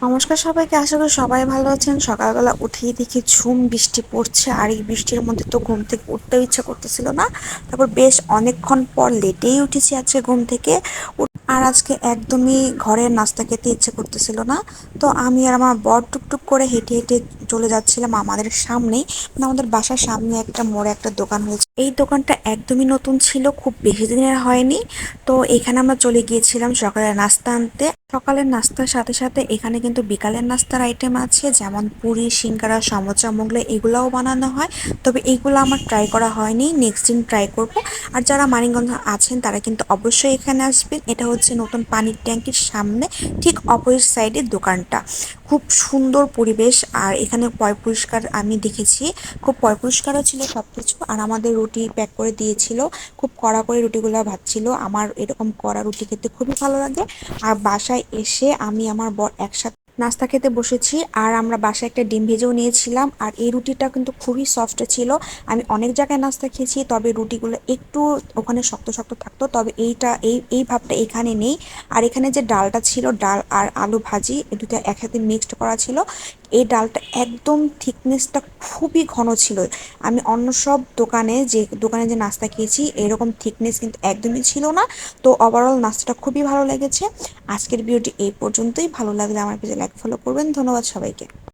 নমস্কার সবাইকে, আশা করি সবাই ভালো আছেন। সকালবেলা উঠেই দেখি ঝুম বৃষ্টি পড়ছে, আর এই বৃষ্টির মধ্যে তো ঘুম থেকে উঠতেও ইচ্ছা করতেছিল না। তারপর বেশ অনেকক্ষণ পর লেটেই উঠেছি আজকে ঘুম থেকে। আর আজকে একদমই ঘরের নাস্তা খেতে ইচ্ছে করতেছিল না। তো আমি আর আমার বর টুকটুক করে হেঁটে হেঁটে চলে যাচ্ছিলাম আমাদের সামনেই, মানে আমাদের বাসার সামনে একটা মোড়ে একটা দোকান হয়েছে। এই দোকানটা একদমই নতুন ছিল, খুব বেশি দিনের হয়নি। তো এখানে আমরা চলে গিয়েছিলাম সকালের নাস্তা আনতে। সকালের নাস্তার সাথে সাথে এখানে কিন্তু বিকালের নাস্তার আইটেম আছে, যেমন পুরি, সিঙ্গারা, সমোসা, মোগলাই, এগুলাও বানানো হয়। তবে এইগুলো আমার ট্রাই করা হয়নি, নেক্সট দিন ট্রাই করব। আর যারা মানিকগঞ্জ আছেন তারা কিন্তু অবশ্যই এখানে আসবেন। এটা হচ্ছে নতুন পানির ট্যাঙ্কির সামনে, ঠিক অপোজিট সাইডে দোকানটা। খুব সুন্দর পরিবেশ, আর এখানে পয় পরিষ্কার আমি দেখেছি, খুব পয় পরিষ্কারও ছিল সবকিছু। আর আমাদের রুটি প্যাক করে দিয়েছিল, খুব কড়া করে রুটিগুলো ভাজছিল। আমার এরকম কড়া রুটি খেতে খুবই ভালো লাগে। আর বাসায় এসে আমি আমার বর একসাথে নাস্তা খেতে বসেছি, আর আমরা বাসায় একটা ডিম ভেজেও নিয়েছিলাম। আর এই রুটিটা কিন্তু খুবই সফট ছিল। আমি অনেক জায়গায় নাস্তা খেয়েছি, তবে রুটিগুলো একটু ওখানে শক্ত শক্ত থাকতো, তবে এইটা এই ভাবটা এখানে নেই। আর এখানে যে ডালটা ছিল, ডাল আর আলু ভাজি এই দুটো একসাথে মিক্সড করা ছিল। এই ডালটা একদম থিকনেসটা খুবই ঘন ছিল। আমি অন্য সব দোকানে যে নাস্তা খেয়েছি এরকম থিকনেস কিন্তু একদমই ছিল না। তো ওভারঅল নাস্তাটা খুবই ভালো লেগেছে। আজকের ভিডিওটি এই পর্যন্তই। ভালো লাগলে আমার পেজে লাইক ফলো করবেন। ধন্যবাদ সবাইকে।